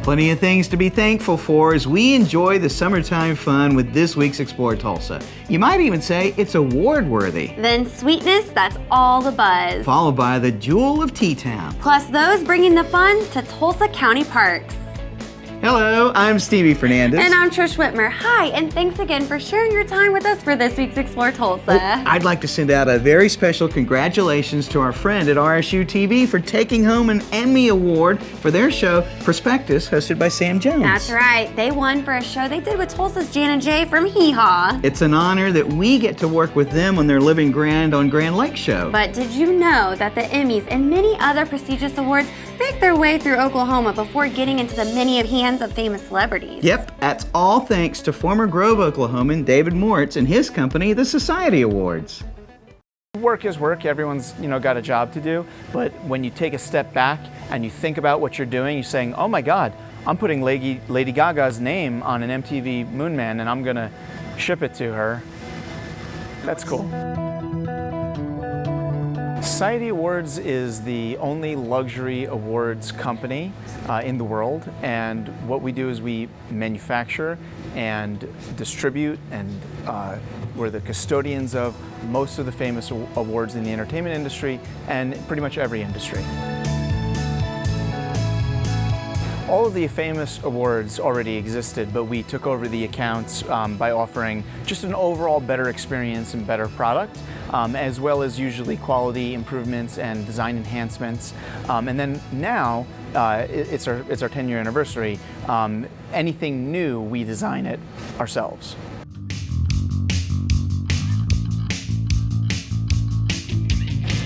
Plenty of things to be thankful for as we enjoy the summertime fun with this week's Explore Tulsa. You might even say it's award-worthy. Then sweetness, that's all the buzz. Followed by the jewel of T-Town. Plus those bringing the fun to Tulsa County Parks. Hello, I'm Stevie Fernandez. And I'm Trish Whitmer. Hi, and thanks again for sharing your time with us for this week's Explore Tulsa. I'd like to send out a very special congratulations to our friend at RSU TV for taking home an Emmy Award for their show Prospectus, hosted by Sam Jones. That's right. They won for a show they did with Tulsa's Jan and Jay from Hee Haw. It's an honor that we get to work with them on their Living Grand on Grand Lake show. But did you know that the Emmys and many other prestigious awards make their way through Oklahoma before getting into the many of hands of famous celebrities? Yep, that's all thanks to former Grove, Oklahoman David Moritz and his company, the Society Awards. Work is work. Everyone's, got a job to do. But when you take a step back and you think about what you're doing, you're saying, oh my God, I'm putting Lady Gaga's name on an MTV Moon Man and I'm going to ship it to her. That's cool. Society Awards is the only luxury awards company in the world, and what we do is we manufacture and distribute, and we're the custodians of most of the famous awards in the entertainment industry and pretty much every industry. All of the famous awards already existed, but we took over the accounts by offering just an overall better experience and better product, as well as usually quality improvements and design enhancements. And then now, it's our 10-year anniversary. Anything new, we design it ourselves.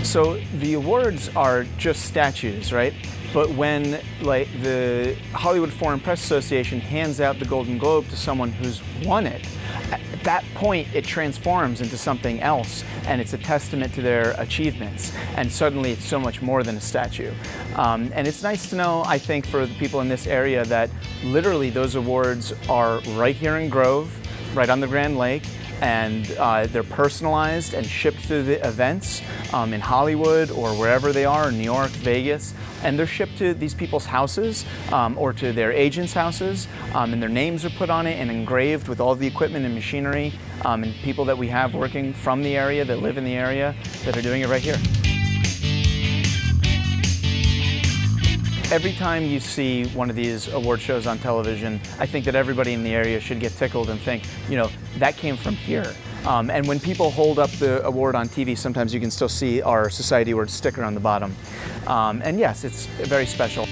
So the awards are just statues, right? But when the Hollywood Foreign Press Association hands out the Golden Globe to someone who's won it, at that point it transforms into something else, and it's a testament to their achievements. And suddenly it's so much more than a statue. And it's nice to know, I think, for the people in this area that literally those awards are right here in Grove, right on the Grand Lake, and they're personalized and shipped to the events in Hollywood or wherever they are, in New York, Vegas, and they're shipped to these people's houses or to their agents' houses, and their names are put on it and engraved with all the equipment and machinery and people that we have working from the area, that live in the area, that are doing it right here. Every time you see one of these award shows on television, I think that everybody in the area should get tickled and think, that came from here. And when people hold up the award on TV, sometimes you can still see our Society Award sticker on the bottom. And yes, it's very special.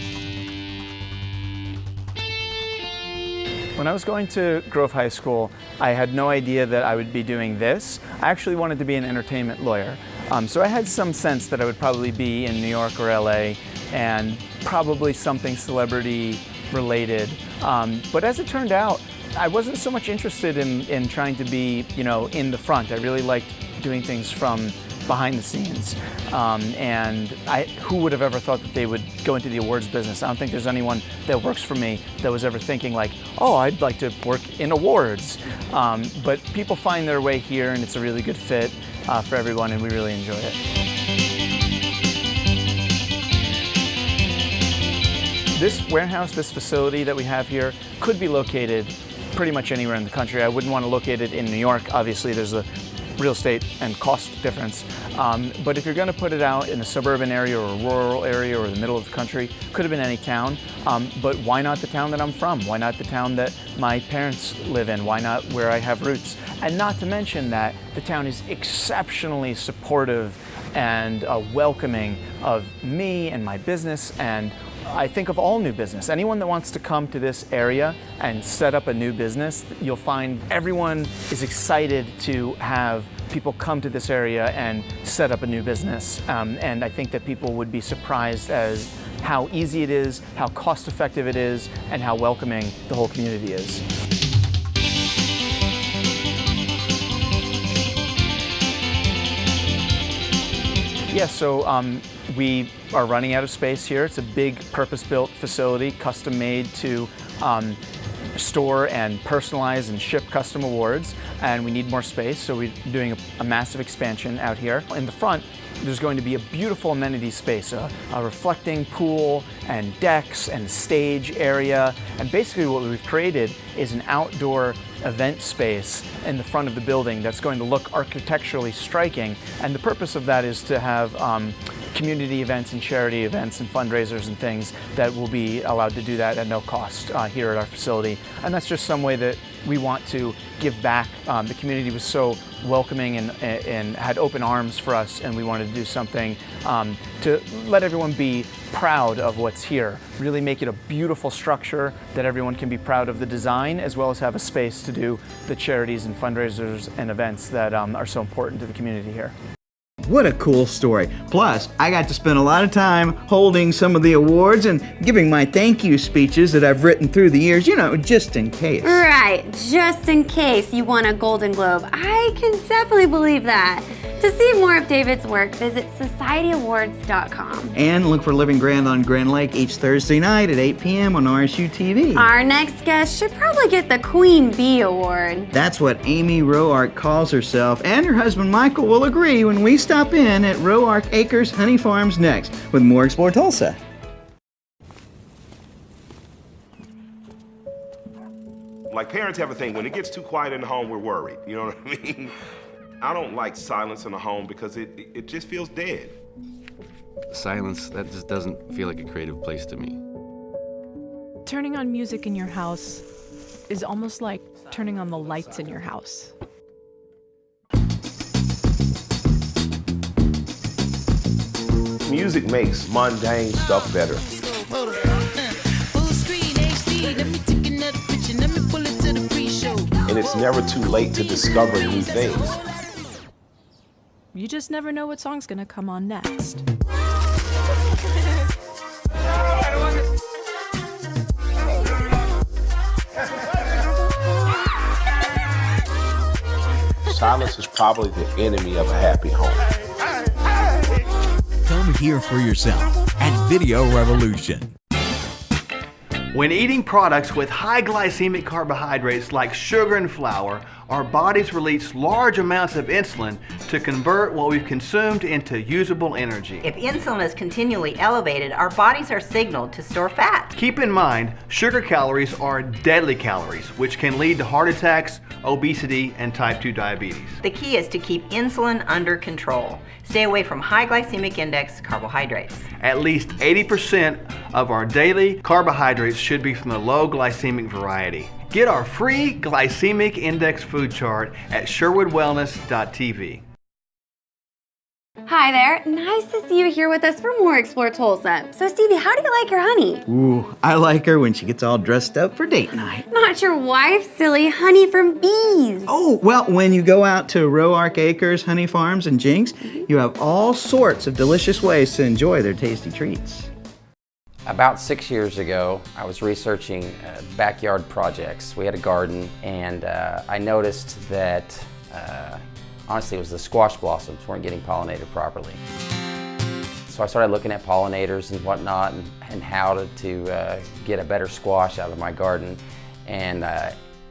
When I was going to Grove High School, I had no idea that I would be doing this. I actually wanted to be an entertainment lawyer. So I had some sense that I would probably be in New York or LA, and probably something celebrity related. But as it turned out, I wasn't so much interested in trying to be, in the front. I really liked doing things from behind the scenes. And who would have ever thought that they would go into the awards business? I don't think there's anyone that works for me that was ever thinking like, oh, I'd like to work in awards. But people find their way here, and it's a really good fit for everyone, and we really enjoy it. This warehouse, this facility that we have here, could be located pretty much anywhere in the country. I wouldn't want to locate it in New York. Obviously, there's a real estate and cost difference. But if you're going to put it out in a suburban area or a rural area or the middle of the country, could have been any town. But why not the town that I'm from? Why not the town that my parents live in? Why not where I have roots? And not to mention that the town is exceptionally supportive and welcoming of me and my business, and I think of all new business. Anyone that wants to come to this area and set up a new business, you'll find everyone is excited to have people come to this area and set up a new business. And I think that people would be surprised as how easy it is, how cost effective it is, and how welcoming the whole community is. Yeah, so We are running out of space here. It's a big purpose-built facility, custom-made to store and personalize and ship custom awards, and we need more space, so we're doing a massive expansion out here. In the front, there's going to be a beautiful amenity space, a reflecting pool and decks and stage area, and basically what we've created is an outdoor event space in the front of the building that's going to look architecturally striking, and the purpose of that is to have community events and charity events and fundraisers and things that will be allowed to do that at no cost here at our facility. And that's just some way that we want to give back. The community was so welcoming and had open arms for us, and we wanted to do something to let everyone be proud of what's here. Really make it a beautiful structure that everyone can be proud of the design, as well as have a space to do the charities and fundraisers and events that are so important to the community here. What a cool story. Plus, I got to spend a lot of time holding some of the awards and giving my thank you speeches that I've written through the years, you know, just in case. Right, just in case you won a Golden Globe. I can definitely believe that. To see more of David's work, visit societyawards.com. And look for Living Grand on Grand Lake each Thursday night at 8 p.m. on RSU TV. Our next guest should probably get the Queen Bee Award. That's what Amy Roark calls herself, and her husband Michael will agree when we stop in at Roark Acres Honey Farms next with more Explore Tulsa. Like parents have a thing, when it gets too quiet in the home, we're worried. You know what I mean? I don't like silence in the home because it just feels dead. Silence, that just doesn't feel like a creative place to me. Turning on music in your house is almost like turning on the lights in your house. Music makes mundane stuff better. And it's never too late to discover new things. You just never know what song's gonna come on next. Silence is probably the enemy of a happy home. Come hear for yourself at Video Revolution. When eating products with high glycemic carbohydrates like sugar and flour, our bodies release large amounts of insulin to convert what we've consumed into usable energy. If insulin is continually elevated, our bodies are signaled to store fat. Keep in mind, sugar calories are deadly calories, which can lead to heart attacks, obesity, and type 2 diabetes. The key is to keep insulin under control. Stay away from high glycemic index carbohydrates. At least 80% of our daily carbohydrates should be from the low glycemic variety. Get our free glycemic index food chart at sherwoodwellness.tv. Hi there, nice to see you here with us for more Explore Tulsa. So Stevie, how do you like your honey? Ooh, I like her when she gets all dressed up for date night. Not your wife, silly, honey from bees. Oh, well, when you go out to Roark Acres Honey Farms and Jinx, you have all sorts of delicious ways to enjoy their tasty treats. About 6 years ago, I was researching backyard projects. We had a garden, and I noticed that honestly, it was the squash blossoms weren't getting pollinated properly. So I started looking at pollinators and whatnot, and how to get a better squash out of my garden. And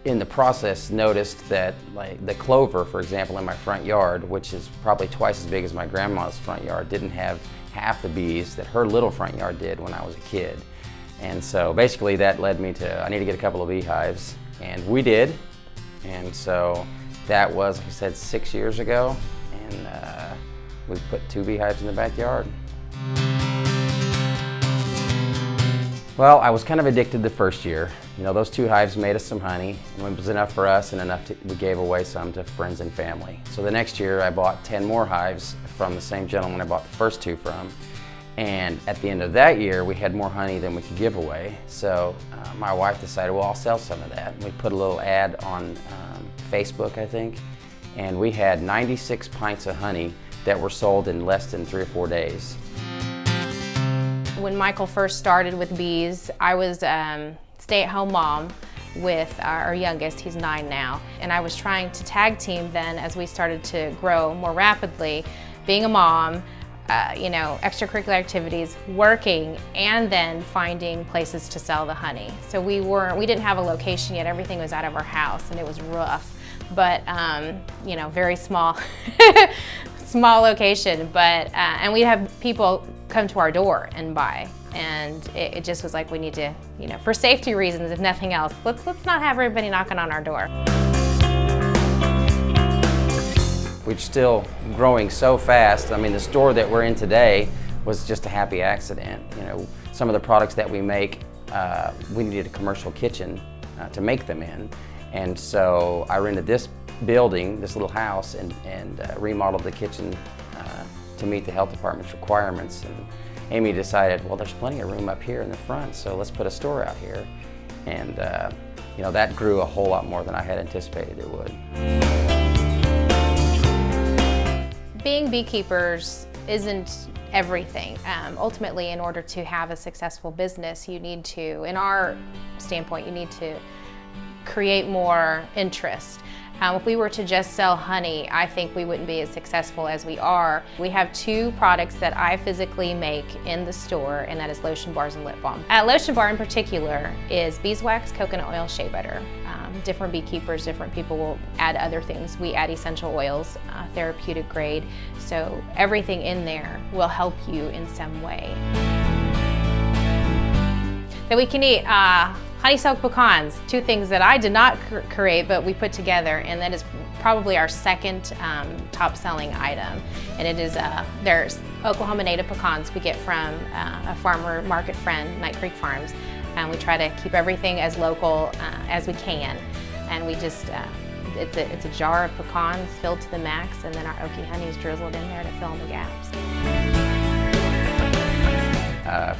in the process, noticed that like the clover, for example, in my front yard, which is probably twice as big as my grandma's front yard, didn't have half the bees that her little front yard did when I was a kid. And so basically that led me to, I need to get a couple of beehives, and we did. And so that was, like I said, 6 years ago, and we put 2 beehives in the backyard. Well, I was kind of addicted the first year. You know, those 2 hives made us some honey, and it was enough for us and enough we gave away some to friends and family. So the next year I bought 10 more hives from the same gentleman I bought the first 2 from. And at the end of that year, we had more honey than we could give away. So my wife decided, well, I'll sell some of that. And we put a little ad on Facebook, I think, and we had 96 pints of honey that were sold in less than 3 or 4 days. When Michael first started with bees, I was stay-at-home mom with our youngest, he's 9 now, and I was trying to tag team then as we started to grow more rapidly. Being a mom, extracurricular activities, working, and then finding places to sell the honey. So we didn't have a location yet. Everything was out of our house, and it was rough, but very small, small location. But and we'd have people come to our door and buy, and it just was like, we need to, for safety reasons, if nothing else, let's not have everybody knocking on our door. We're still growing so fast. I mean, the store that we're in today was just a happy accident. Some of the products that we make, we needed a commercial kitchen to make them in. And so I rented this building, this little house, and remodeled the kitchen to meet the health department's requirements. And Amy decided, well, there's plenty of room up here in the front, so let's put a store out here. And that grew a whole lot more than I had anticipated it would. Being beekeepers isn't everything. Ultimately, in order to have a successful business, you need to, in our standpoint, you need to create more interest. If we were to just sell honey, I think we wouldn't be as successful as we are. We have 2 products that I physically make in the store, and that is lotion bars and lip balm. Lotion bar in particular is beeswax, coconut oil, shea butter. Different beekeepers, different people will add other things. We add essential oils, therapeutic grade, so everything in there will help you in some way. That we can eat honey-soaked pecans, 2 things that I did not create, but we put together, and that is probably our second top-selling item. And it is, there's Oklahoma native pecans we get from a farmer market friend, Night Creek Farms. We try to keep everything as local as we can. And we just, it's a jar of pecans filled to the max, and then our oaky honey is drizzled in there to fill in the gaps.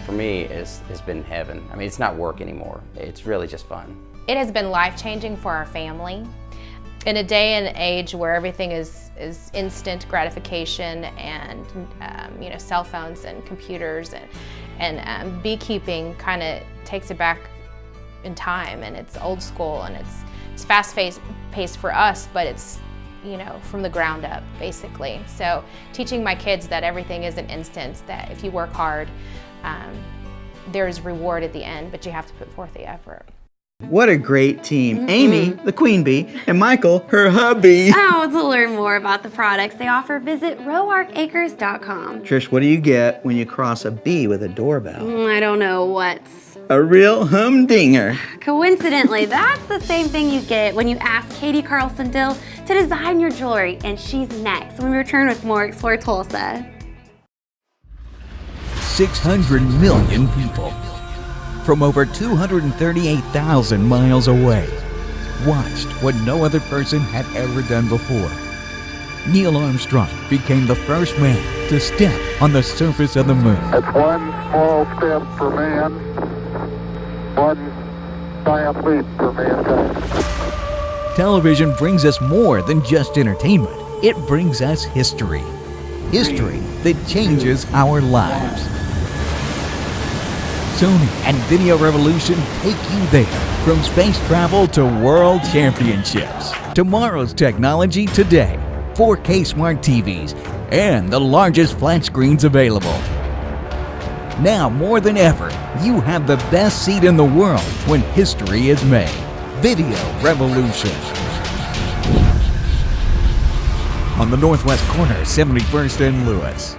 For me, it's been heaven. I mean, it's not work anymore. It's really just fun. It has been life-changing for our family. In a day and age where everything is instant gratification and cell phones and computers and beekeeping kind of takes it back in time, and it's old school, and it's fast-paced for us, but it's from the ground up, basically. So teaching my kids that everything isn't instant, that if you work hard, there's reward at the end, but you have to put forth the effort. What a great team. Amy, the queen bee, and Michael, her hubby. Oh, to learn more about the products they offer, visit roarkacres.com. Trish, what do you get when you cross a bee with a doorbell? I don't know what's... A real humdinger. Coincidentally, that's the same thing you get when you ask Cady Carlson Dill to design your jewelry, and she's next when we return with more Explore Tulsa. 600 million people from over 238,000 miles away watched what no other person had ever done before. Neil Armstrong became the first man to step on the surface of the moon. It's one small step for man, one giant leap for mankind. Television brings us more than just entertainment. It brings us history. History that changes our lives. Sony and Video Revolution take you there, from space travel to world championships. Tomorrow's technology today. 4K smart TVs and the largest flat screens available. Now more than ever, you have the best seat in the world when history is made. Video Revolution. On the northwest corner, 71st and Lewis.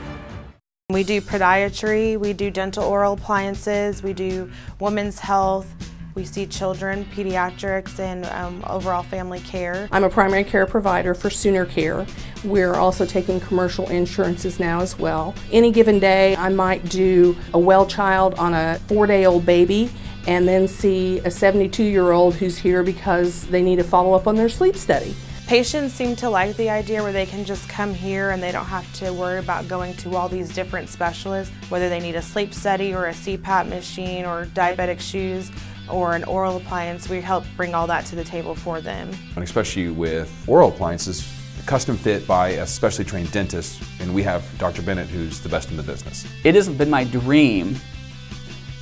We do podiatry, we do dental oral appliances, we do women's health, we see children, pediatrics, and overall family care. I'm a primary care provider for Sooner Care. We're also taking commercial insurances now as well. Any given day, I might do a well child on a 4-day-old baby and then see a 72-year-old who's here because they need to follow up on their sleep study. Patients seem to like the idea where they can just come here and they don't have to worry about going to all these different specialists, whether they need a sleep study or a CPAP machine or diabetic shoes or an oral appliance. We help bring all that to the table for them. And especially with oral appliances, custom fit by a specially trained dentist, and we have Dr. Bennett, who's the best in the business. It has been my dream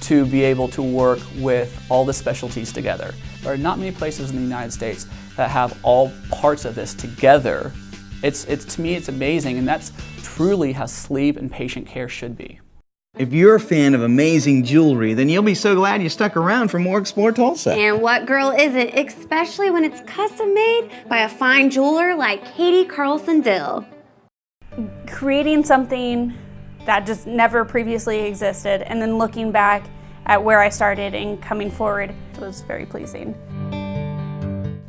to be able to work with all the specialties together. There are not many places in the United States that have all parts of this together It's to me, it's amazing, and that's truly how sleep and patient care should be. If you're a fan of amazing jewelry, then you'll be so glad you stuck around for more Explore Tulsa. And what girl isn't, especially when it's custom made by a fine jeweler like Cady Carlson Dill. Creating something that just never previously existed, and then looking back at where I started and coming forward was very pleasing.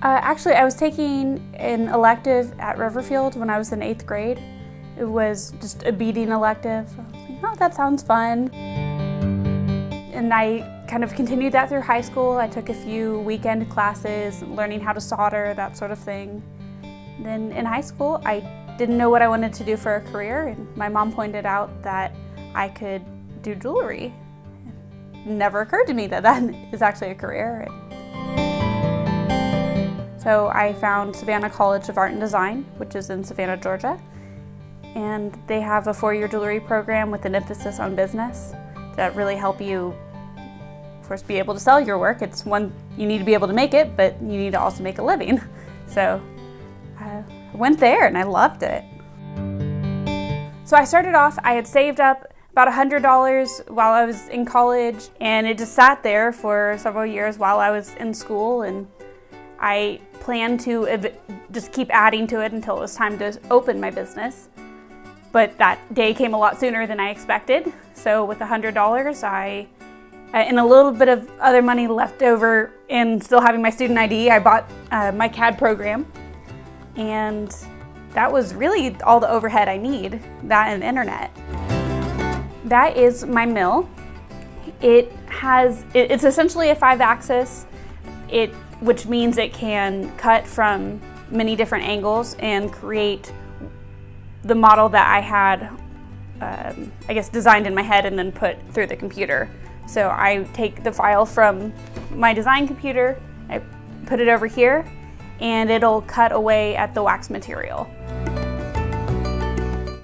Actually, I was taking an elective at Riverfield when I was in 8th grade. It was just a beading elective. I was like, oh, that sounds fun. And I kind of continued that through high school. I took a few weekend classes, learning how to solder, that sort of thing. Then in high school, I didn't know what I wanted to do for a career, and my mom pointed out that I could do jewelry. It never occurred to me that that is actually a career. So I found Savannah College of Art and Design, which is in Savannah, Georgia. And they have a 4-year jewelry program with an emphasis on business that really help you, of course, be able to sell your work. It's one, you need to be able to make it, but you need to also make a living. So I went there and I loved it. So I started off, I had saved up about $100 while I was in college, and it just sat there for several years while I was in school, and I planned to just keep adding to it until it was time to open my business. But that day came a lot sooner than I expected. So with $100, and a little bit of other money left over and still having my student ID, I bought my CAD program. And that was really all the overhead I need, that and internet. That is my mill. It's essentially a 5-axis, which means it can cut from many different angles and create the model that I had, I guess, designed in my head and then put through the computer. So I take the file from my design computer, I put it over here, and it'll cut away at the wax material.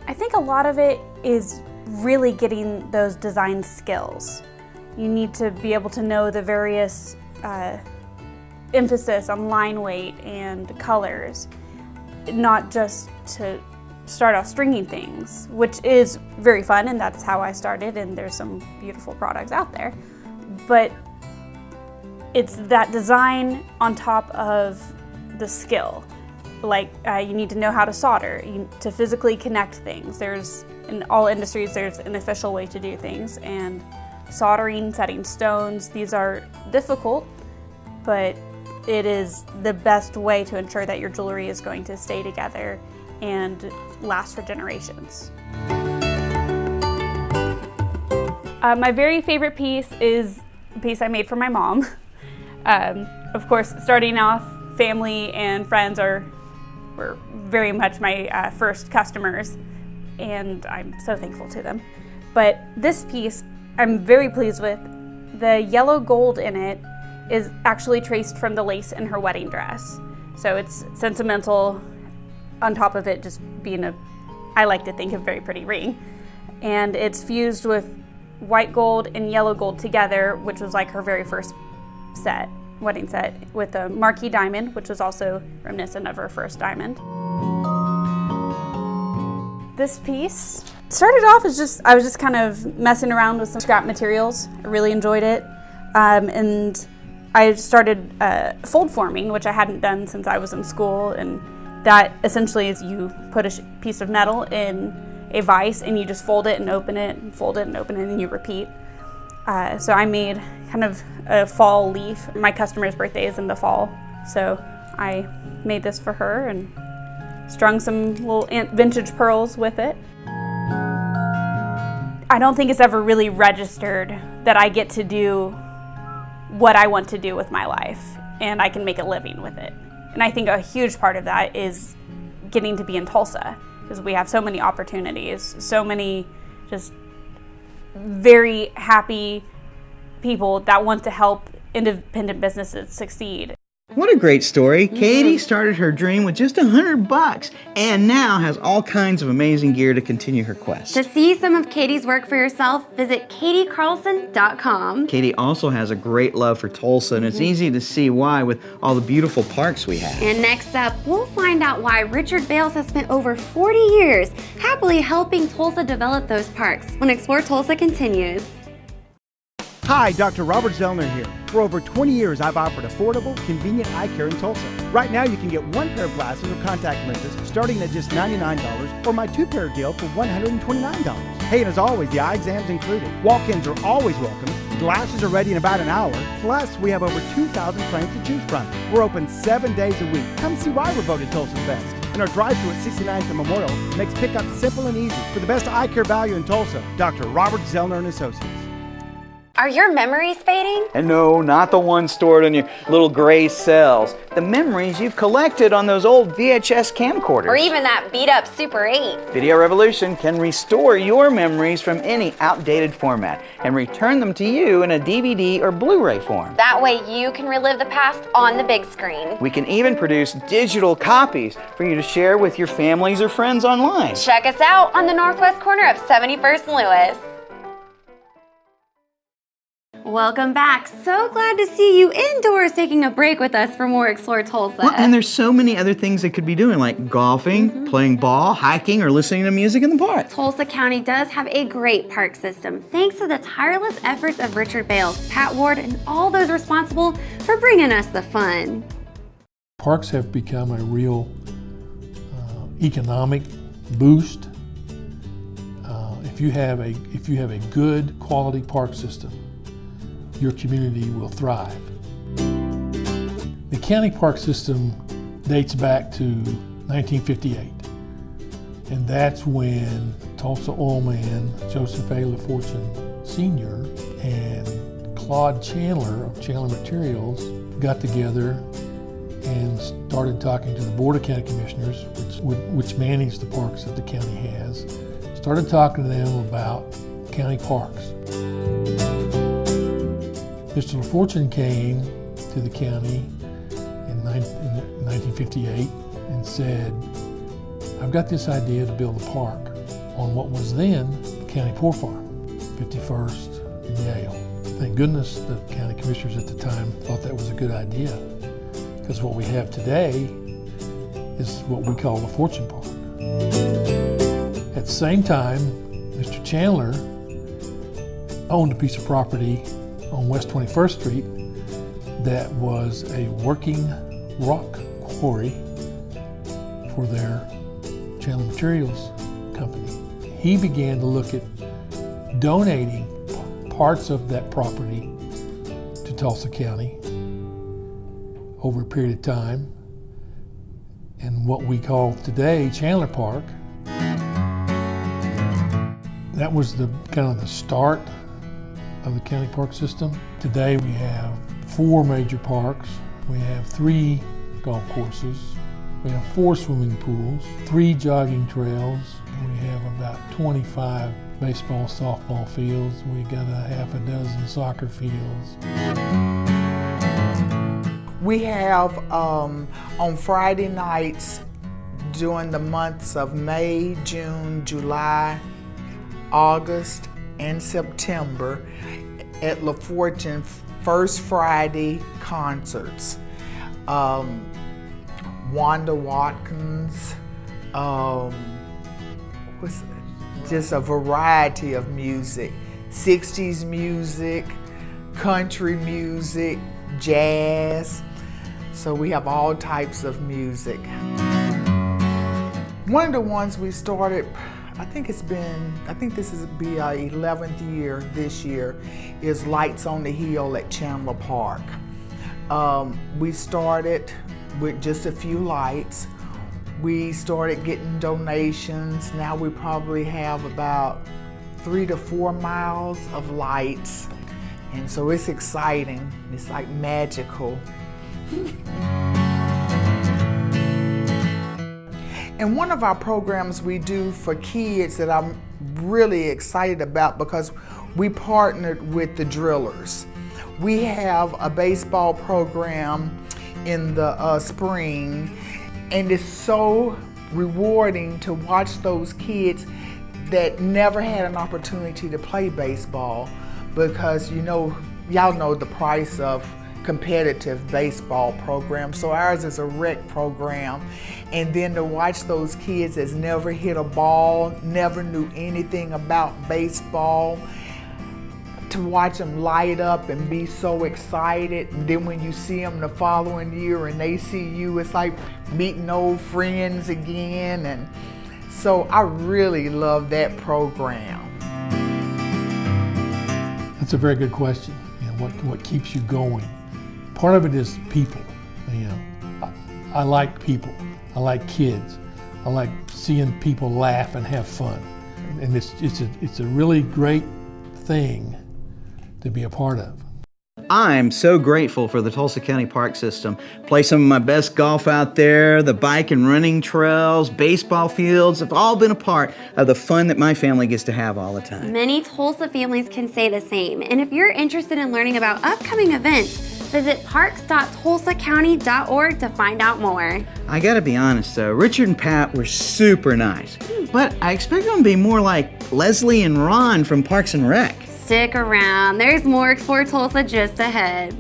I think a lot of it is really getting those design skills. You need to be able to know the various emphasis on line weight and colors, not just to start off stringing things, which is very fun, and that's how I started, and there's some beautiful products out there. But it's that design on top of the skill. Like you need to know how to solder, to physically connect things. In all industries, there's an official way to do things, and soldering, setting stones, these are difficult, but it is the best way to ensure that your jewelry is going to stay together and last for generations. My very favorite piece is a piece I made for my mom. Of course, starting off, family and friends were very much my first customers, and I'm so thankful to them. But this piece I'm very pleased with. The yellow gold in it is actually traced from the lace in her wedding dress. So it's sentimental, on top of it just being I like to think, a very pretty ring. And it's fused with white gold and yellow gold together, which was like her very first wedding set, with a marquee diamond, which was also reminiscent of her first diamond. This piece started off as I was just kind of messing around with some scrap materials. I really enjoyed it. And I started fold forming, which I hadn't done since I was in school. And that essentially is you put a piece of metal in a vise and you just fold it and open it, and fold it and open it, and you repeat. So I made kind of a fall leaf. My customer's birthday is in the fall, so I made this for her and strung some little vintage pearls with it. I don't think it's ever really registered that I get to do what I want to do with my life, and I can make a living with it. And I think a huge part of that is getting to be in Tulsa, because we have so many opportunities, so many just very happy people that want to help independent businesses succeed. What a great story. Cady started her dream with just $100 and now has all kinds of amazing gear to continue her quest. To see some of Cady's work for yourself, visit CadyCarlson.com. Cady also has a great love for Tulsa, and it's easy to see why with all the beautiful parks we have. And next up, we'll find out why Richard Bales has spent over 40 years happily helping Tulsa develop those parks when Explore Tulsa continues. Hi, Dr. Robert Zellner here. For over 20 years, I've offered affordable, convenient eye care in Tulsa. Right now, you can get one pair of glasses or contact lenses starting at just $99 or my two-pair deal for $129. Hey, and as always, the eye exam's included. Walk-ins are always welcome. Glasses are ready in about an hour. Plus, we have over 2,000 frames to choose from. We're open 7 days a week. Come see why we're voted Tulsa's best. And our drive-thru at 69th and Memorial makes pickup simple and easy. For the best eye care value in Tulsa, Dr. Robert Zellner and Associates. Are your memories fading? And no, not the ones stored in your little gray cells. The memories you've collected on those old VHS camcorders. Or even that beat-up Super 8. Video Revolution can restore your memories from any outdated format and return them to you in a DVD or Blu-ray form. That way you can relive the past on the big screen. We can even produce digital copies for you to share with your families or friends online. Check us out on the northwest corner of 71st and Lewis. Welcome back. So glad to see you indoors taking a break with us for more Explore Tulsa. Well, and there's so many other things they could be doing, like golfing, playing ball, hiking, or listening to music in the park. Tulsa County does have a great park system, thanks to the tireless efforts of Richard Bales, Pat Ward, and all those responsible for bringing us the fun. Parks have become a real economic boost. If you have a good quality park system, your community will thrive. The county park system dates back to 1958, and that's when Tulsa oil man Joseph A. LaFortune Sr. and Claude Chandler of Chandler Materials got together and started talking to the Board of County Commissioners, which manage the parks that the county has, started talking to them about county parks. Mr. LaFortune came to the county in 1958 and said, I've got this idea to build a park on what was then the County Poor Farm, 51st and Yale. Thank goodness the county commissioners at the time thought that was a good idea, because what we have today is what we call the Fortune Park. At the same time, Mr. Chandler owned a piece of property on West 21st Street that was a working rock quarry for their Chandler Materials company. He began to look at donating parts of that property to Tulsa County over a period of time, and what we call today Chandler Park. That was the kind of the start of the county park system. Today we have 4 major parks. We have 3 golf courses. We have 4 swimming pools, 3 jogging trails. We have about 25 baseball, softball fields. We got a half a dozen soccer fields. We have on Friday nights during the months of May, June, July, August, and September at LaFortune First Friday concerts. Wanda Watkins, just a variety of music, 60s music, country music, jazz. So we have all types of music. One of the ones we started, I think this will be our 11th year this year, is Lights on the Hill at Chandler Park. We started with just a few lights. We started getting donations. Now we probably have about 3 to 4 miles of lights. And so it's exciting. It's like magical. And one of our programs we do for kids that I'm really excited about, because we partnered with the Drillers. We have a baseball program in the spring. And it's so rewarding to watch those kids that never had an opportunity to play baseball, because y'all know the price of competitive baseball program. So ours is a rec program. And then to watch those kids that's never hit a ball, never knew anything about baseball, to watch them light up and be so excited. And then when you see them the following year and they see you, it's like meeting old friends again. And so I really love that program. That's a very good question. What keeps you going? Part of it is people. I like people. I like kids. I like seeing people laugh and have fun. And it's a really great thing to be a part of. I'm so grateful for the Tulsa County Park System. Play some of my best golf out there. The bike and running trails, baseball fields have all been a part of the fun that my family gets to have all the time. Many Tulsa families can say the same. And if you're interested in learning about upcoming events, visit parks.tulsacounty.org to find out more. I gotta be honest though, Richard and Pat were super nice. But I expect them to be more like Leslie and Ron from Parks and Rec. Stick around, there's more Explore Tulsa just ahead.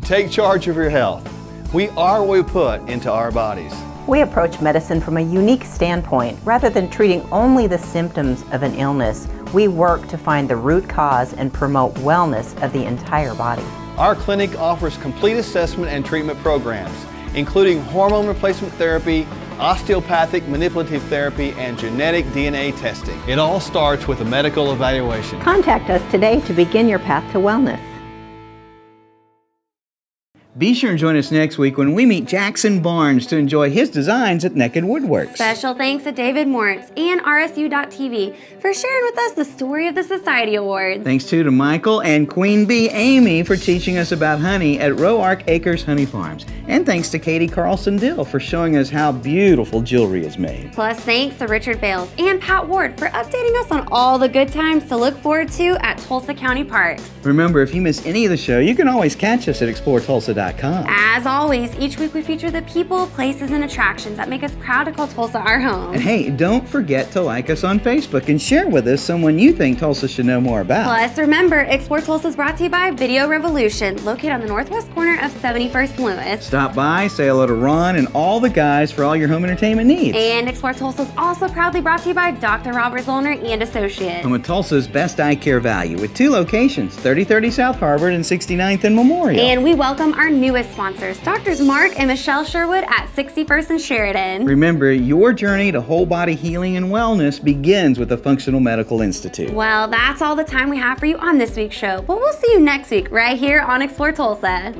Take charge of your health. We are what we put into our bodies. We approach medicine from a unique standpoint. Rather than treating only the symptoms of an illness, we work to find the root cause and promote wellness of the entire body. Our clinic offers complete assessment and treatment programs, including hormone replacement therapy, osteopathic manipulative therapy, and genetic DNA testing. It all starts with a medical evaluation. Contact us today to begin your path to wellness. Be sure and join us next week when we meet Jackson Barnes to enjoy his designs at Naked Woodworks. Special thanks to David Moritz and RSU.TV for sharing with us the story of the Society Awards. Thanks too to Michael and Queen Bee Amy for teaching us about honey at Roark Acres Honey Farms. And thanks to Cady Carlson Dill for showing us how beautiful jewelry is made. Plus thanks to Richard Bales and Pat Ward for updating us on all the good times to look forward to at Tulsa County Parks. Remember, if you miss any of the show, you can always catch us at ExploreTulsa.com. As always, each week we feature the people, places, and attractions that make us proud to call Tulsa our home. And hey, don't forget to like us on Facebook and share with us someone you think Tulsa should know more about. Plus, remember, Explore Tulsa is brought to you by Video Revolution, located on the northwest corner of 71st and Lewis. Stop by, say hello to Ron and all the guys for all your home entertainment needs. And Explore Tulsa is also proudly brought to you by Dr. Robert Zollner and Associates. Home of Tulsa's best eye care value with 2 locations, 3030 South Harvard and 69th and Memorial. And we welcome our newest sponsors, Drs. Mark and Michelle Sherwood at 61st and Sheridan. Remember, your journey to whole body healing and wellness begins with the Functional Medical Institute. Well, that's all the time we have for you on this week's show, but we'll see you next week right here on Explore Tulsa.